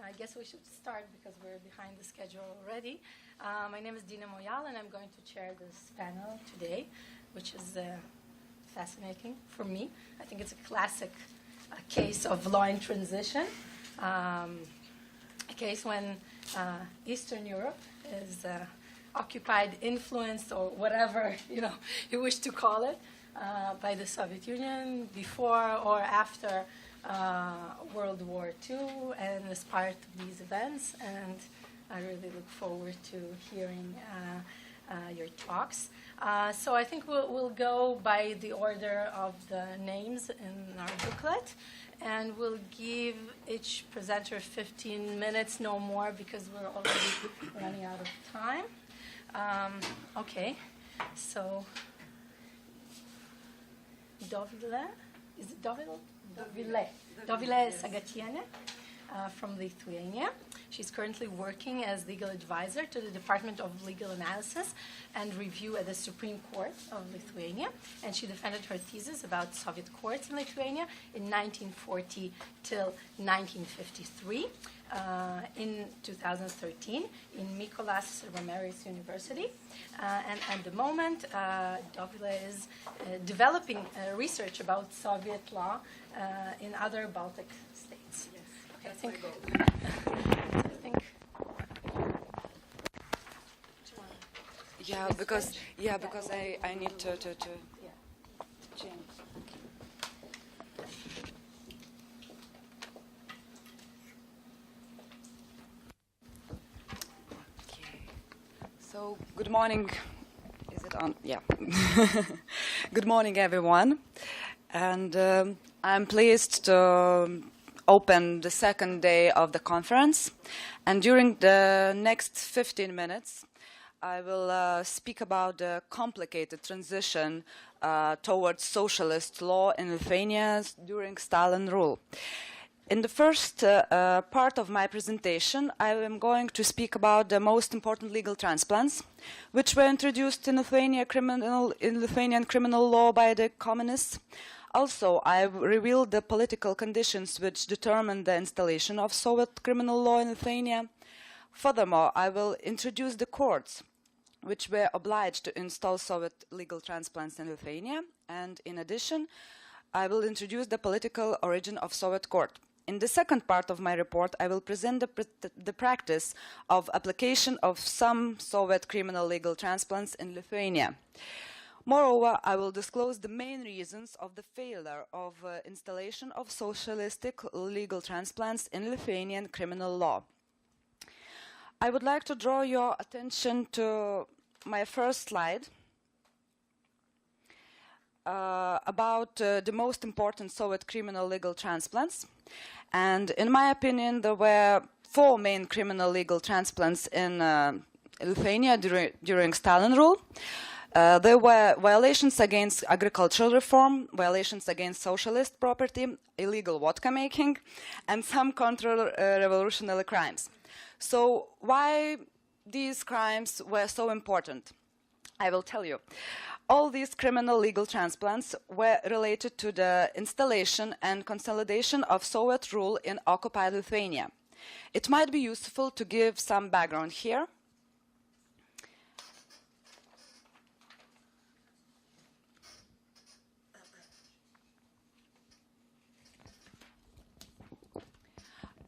I guess we should start because we're behind the schedule already. My name is Dina Moyal, and I'm going to chair this panel today, which is fascinating for me. I think it's a classic case of law in transition, a case when Eastern Europe is occupied, influenced, or whatever you wish to call it, by the Soviet Union before or after World War II, and as part of these events. And I really look forward to hearing your talks. So I think we'll go by the order of the names in our booklet, and we'll give each presenter 15 minutes, no more, because we're already running out of time. Okay, so Dovile, is it Dovile? Dovile Sagatiene from Lithuania. She's currently working as legal advisor to the Department of Legal Analysis and Review at the Supreme Court of Lithuania, and she defended her thesis about Soviet courts in Lithuania in 1940 till 1953. In 2013 in Mykolas Romeris University. And at the moment, Dovile is developing research about Soviet law in other Baltic states. Yes. Okay, I think because I need to change. So, good morning. Is it on? Yeah. Good morning, everyone. And I'm pleased to open the second day of the conference. And during the next 15 minutes, I will speak about the complicated transition towards socialist law in Lithuania during Stalin rule. In the first part of my presentation, I am going to speak about the most important legal transplants, which were introduced in Lithuanian criminal law by the communists. Also, I reveal the political conditions which determined the installation of Soviet criminal law in Lithuania. Furthermore, I will introduce the courts which were obliged to install Soviet legal transplants in Lithuania. And in addition, I will introduce the political origin of Soviet court. In the second part of my report, I will present the practice of application of some Soviet criminal legal transplants in Lithuania. Moreover, I will disclose the main reasons of the failure of installation of socialistic legal transplants in Lithuanian criminal law. I would like to draw your attention to my first slide about the most important Soviet criminal legal transplants. And in my opinion, there were four main criminal legal transplants in Lithuania during Stalin rule. There were violations against agricultural reform, violations against socialist property, illegal vodka making, and some counter-revolutionary crimes. So why these crimes were so important? I will tell you. All these criminal legal transplants were related to the installation and consolidation of Soviet rule in occupied Lithuania. It might be useful to give some background here.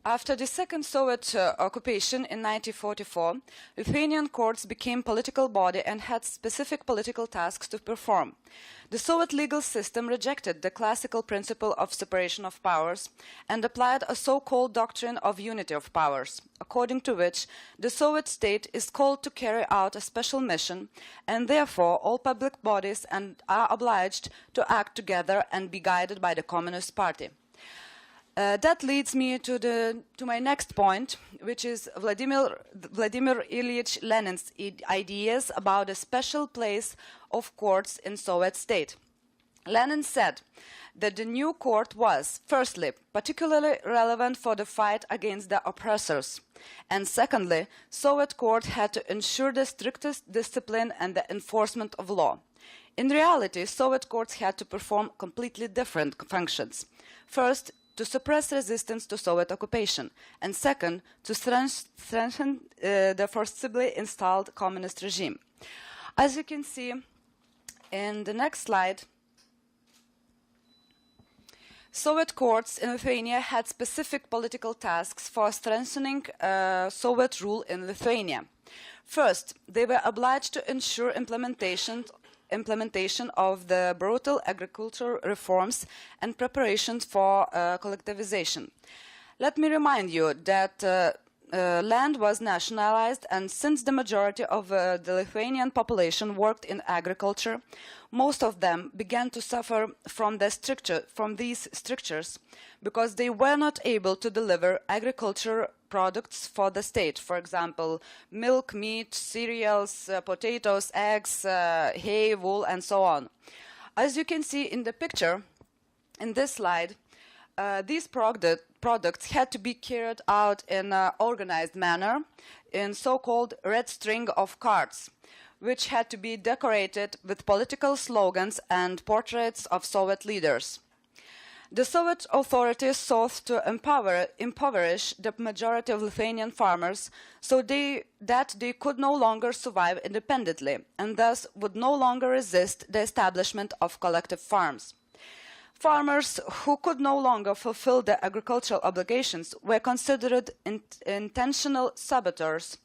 After the second Soviet occupation in 1944, Lithuanian courts became political body and had specific political tasks to perform. The Soviet legal system rejected the classical principle of separation of powers and applied a so-called doctrine of unity of powers, according to which the Soviet state is called to carry out a special mission, and therefore all public bodies are obliged to act together and be guided by the Communist Party. That leads me to my next point, which is Vladimir Ilyich Lenin's ideas about a special place of courts in Soviet state. Lenin said that the new court was, firstly, particularly relevant for the fight against the oppressors, and secondly, Soviet court had to ensure the strictest discipline and the enforcement of law. In reality, Soviet courts had to perform completely different functions. First, to suppress resistance to Soviet occupation, and second, to strengthen the forcibly installed communist regime. As you can see in the next slide, Soviet courts in Lithuania had specific political tasks for strengthening Soviet rule in Lithuania. First, they were obliged to ensure implementation of the brutal agricultural reforms and preparations for collectivization. Let me remind you that land was nationalized, and since the majority of the Lithuanian population worked in agriculture, most of them began to suffer from these strictures because they were not able to deliver agricultural products for the state. For example, milk, meat, cereals, potatoes, eggs, hay, wool, and so on. As you can see in the picture, in this slide, these products had to be carried out in an organized manner in so-called red string of carts, which had to be decorated with political slogans and portraits of Soviet leaders. The Soviet authorities sought to impoverish the majority of Lithuanian farmers so that they could no longer survive independently and thus would no longer resist the establishment of collective farms. Farmers who could no longer fulfill their agricultural obligations were considered intentional saboteurs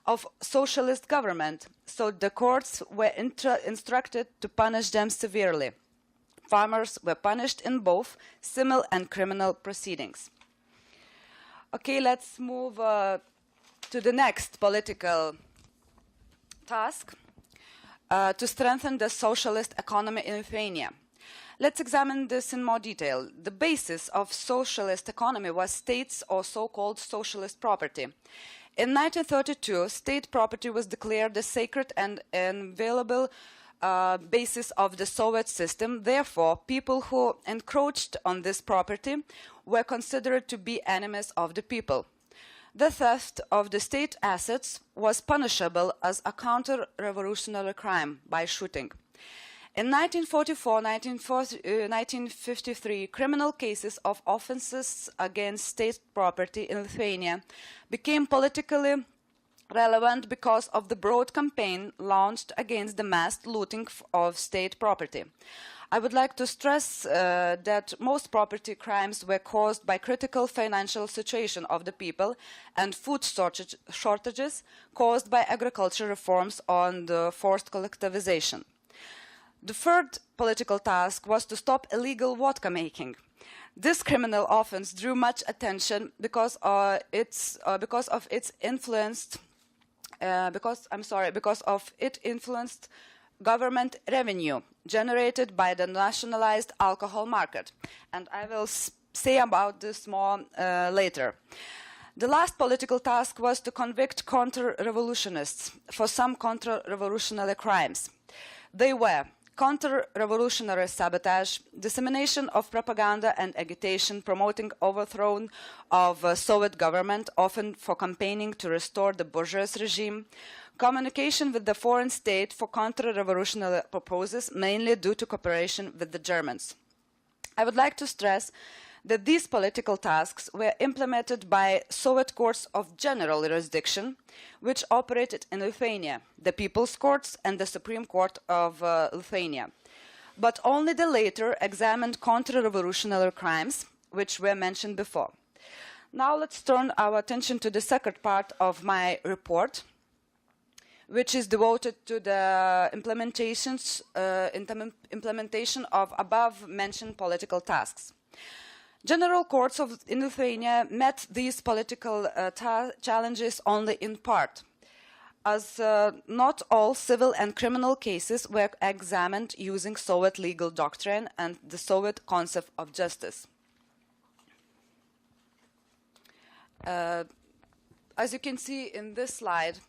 of socialist government, so the courts were instructed to punish them severely. Farmers were punished in both civil and criminal proceedings. Okay, let's move to the next political task, to strengthen the socialist economy in Lithuania. Let's examine this in more detail. The basis of socialist economy was states or so-called socialist property. In 1932, state property was declared the sacred and inviolable basis of the Soviet system. Therefore, people who encroached on this property were considered to be enemies of the people. The theft of the state assets was punishable as a counter-revolutionary crime by shooting. In 1944-1953, criminal cases of offenses against state property in Lithuania became politically relevant because of the broad campaign launched against the mass looting of state property. I would like to stress that most property crimes were caused by critical financial situation of the people and food shortages caused by agricultural reforms and forced collectivization. The third political task was to stop illegal vodka making. This criminal offense drew much attention because of it influenced government revenue generated by the nationalized alcohol market, and I will say about this more later. The last political task was to convict counter-revolutionists for some counter-revolutionary crimes. They were counter-revolutionary sabotage, dissemination of propaganda and agitation promoting overthrow of Soviet government, often for campaigning to restore the bourgeois regime, communication with the foreign state for counter-revolutionary purposes, mainly due to cooperation with the Germans. I would like to stress that these political tasks were implemented by Soviet courts of general jurisdiction, which operated in Lithuania, the People's Courts and the Supreme Court of Lithuania. But only the later examined counter-revolutionary crimes, which were mentioned before. Now let's turn our attention to the second part of my report, which is devoted to the implementation of above-mentioned political tasks. General courts in Lithuania met these political challenges only in part, as not all civil and criminal cases were examined using Soviet legal doctrine and the Soviet concept of justice. As you can see in this slide,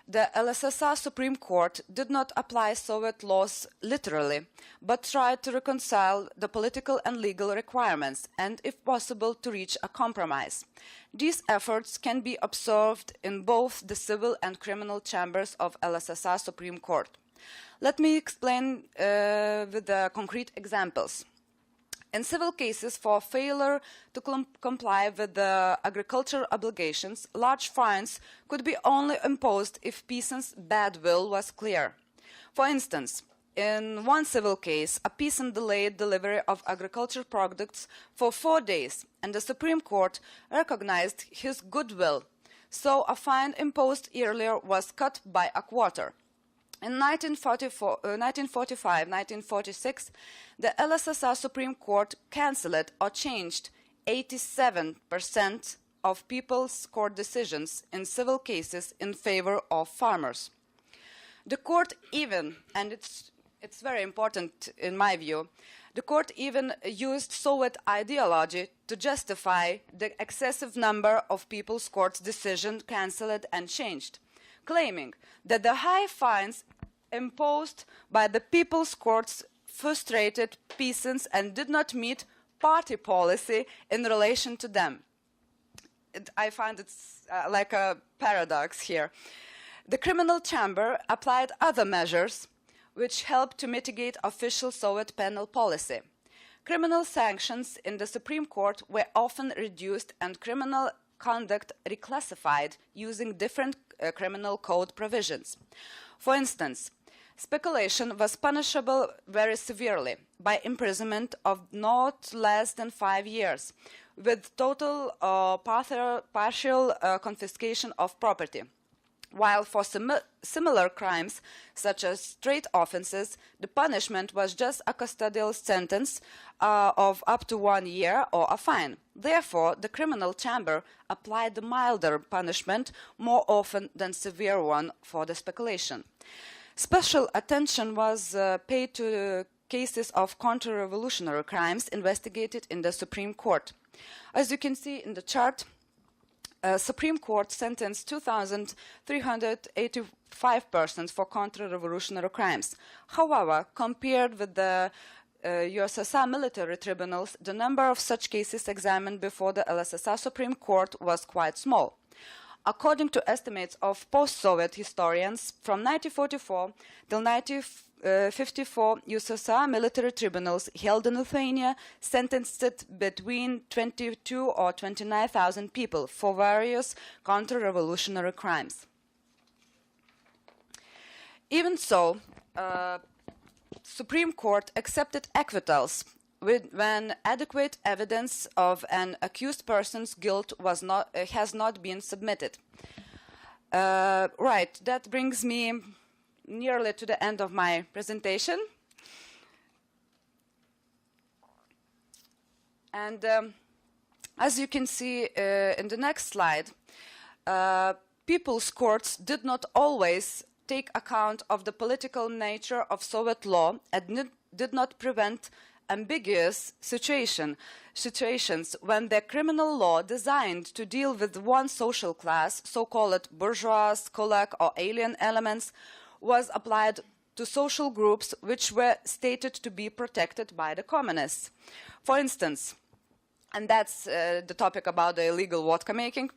the LSSR Supreme Court did not apply Soviet laws literally, but tried to reconcile the political and legal requirements and, if possible, to reach a compromise. These efforts can be observed in both the civil and criminal chambers of LSSR Supreme Court. Let me explain with concrete examples. In civil cases for failure to comply with the agricultural obligations, large fines could be only imposed if peasants' bad will was clear. For instance, in one civil case, a peasant delayed delivery of agricultural products for 4 days, and the Supreme Court recognized his goodwill, so a fine imposed earlier was cut by a quarter. In 1945-1946, the LSSR Supreme Court cancelled or changed 87% of people's court decisions in civil cases in favor of farmers. The court even, and it's very important in my view, the court even used Soviet ideology to justify the excessive number of people's court's decisions cancelled and changed, claiming that the high fines imposed by the people's courts frustrated peasants and did not meet party policy in relation to them. I find it's like a paradox here. The criminal chamber applied other measures which helped to mitigate official Soviet penal policy. Criminal sanctions in the Supreme Court were often reduced and criminal conduct reclassified using different criminal code provisions. For instance, speculation was punishable very severely by imprisonment of not less than 5 years, with total partial confiscation of property. While for similar crimes, such as trade offenses, the punishment was just a custodial sentence of up to 1 year or a fine. Therefore, the criminal chamber applied the milder punishment more often than severe one for the speculation. Special attention was paid to cases of counter-revolutionary crimes investigated in the Supreme Court. As you can see in the chart, Supreme Court sentenced 2,385 persons for counter-revolutionary crimes. However, compared with the USSR military tribunals, the number of such cases examined before the LSSR Supreme Court was quite small. According to estimates of post-Soviet historians, from 1944 till 1954, USSR military tribunals held in Lithuania sentenced between 22 or 29,000 people for various counter-revolutionary crimes. Even so, Supreme Court accepted acquittals when adequate evidence of an accused person's guilt has not been submitted. Right, that brings me nearly to the end of my presentation. And as you can see in the next slide, people's courts did not always take account of the political nature of Soviet law and did not prevent ambiguous situations when the criminal law designed to deal with one social class, so-called bourgeois, kulak, or alien elements, was applied to social groups which were stated to be protected by the communists. For instance, and that's the topic about the illegal vodka making,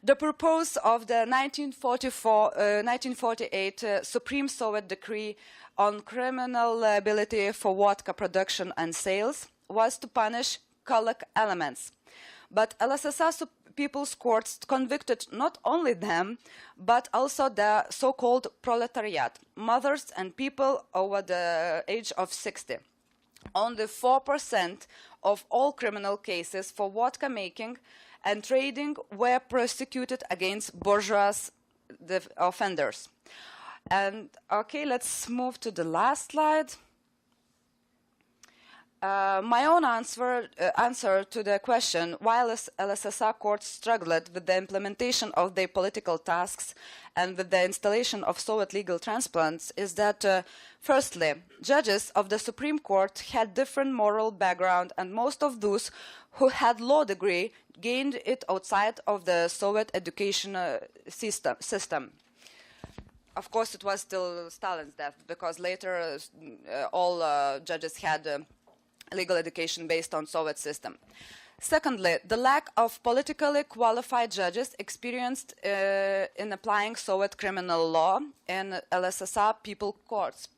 the purpose of the 1948 Supreme Soviet Decree on criminal liability for vodka production and sales was to punish kulak elements. But LSSR people's courts convicted not only them, but also the so-called proletariat, mothers and people over the age of 60. Only 4% of all criminal cases for vodka making and trading were prosecuted against bourgeois offenders. And okay, let's move to the last slide. My own answer to the question why LSSR courts struggled with the implementation of their political tasks and with the installation of Soviet legal transplants is that, firstly, judges of the Supreme Court had different moral background, and most of those who had law degree gained it outside of the Soviet education system. Of course, it was still Stalin's death, because later all judges had legal education based on Soviet system. Secondly, the lack of politically qualified judges experienced in applying Soviet criminal law in LSSR people courts.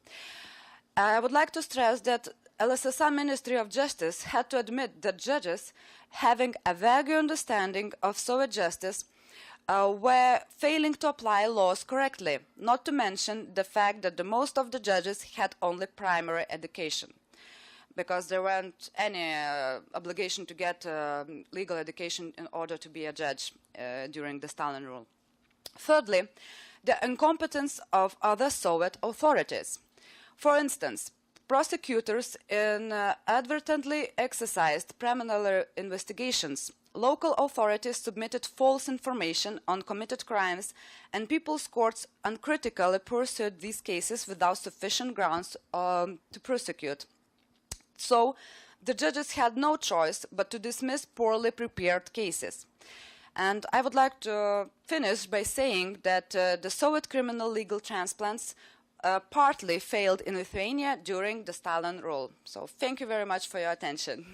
I would like to stress that LSSR Ministry of Justice had to admit that judges, having a vague understanding of Soviet justice, were failing to apply laws correctly, not to mention the fact that most of the judges had only primary education, because there weren't any obligation to get legal education in order to be a judge during the Stalin rule. Thirdly, the incompetence of other Soviet authorities. For instance, prosecutors inadvertently exercised preliminary investigations. Local authorities submitted false information on committed crimes, and people's courts uncritically pursued these cases without sufficient grounds to prosecute. So, the judges had no choice but to dismiss poorly prepared cases. And I would like to finish by saying that the Soviet criminal legal transplants partly failed in Lithuania during the Stalin rule. So, thank you very much for your attention.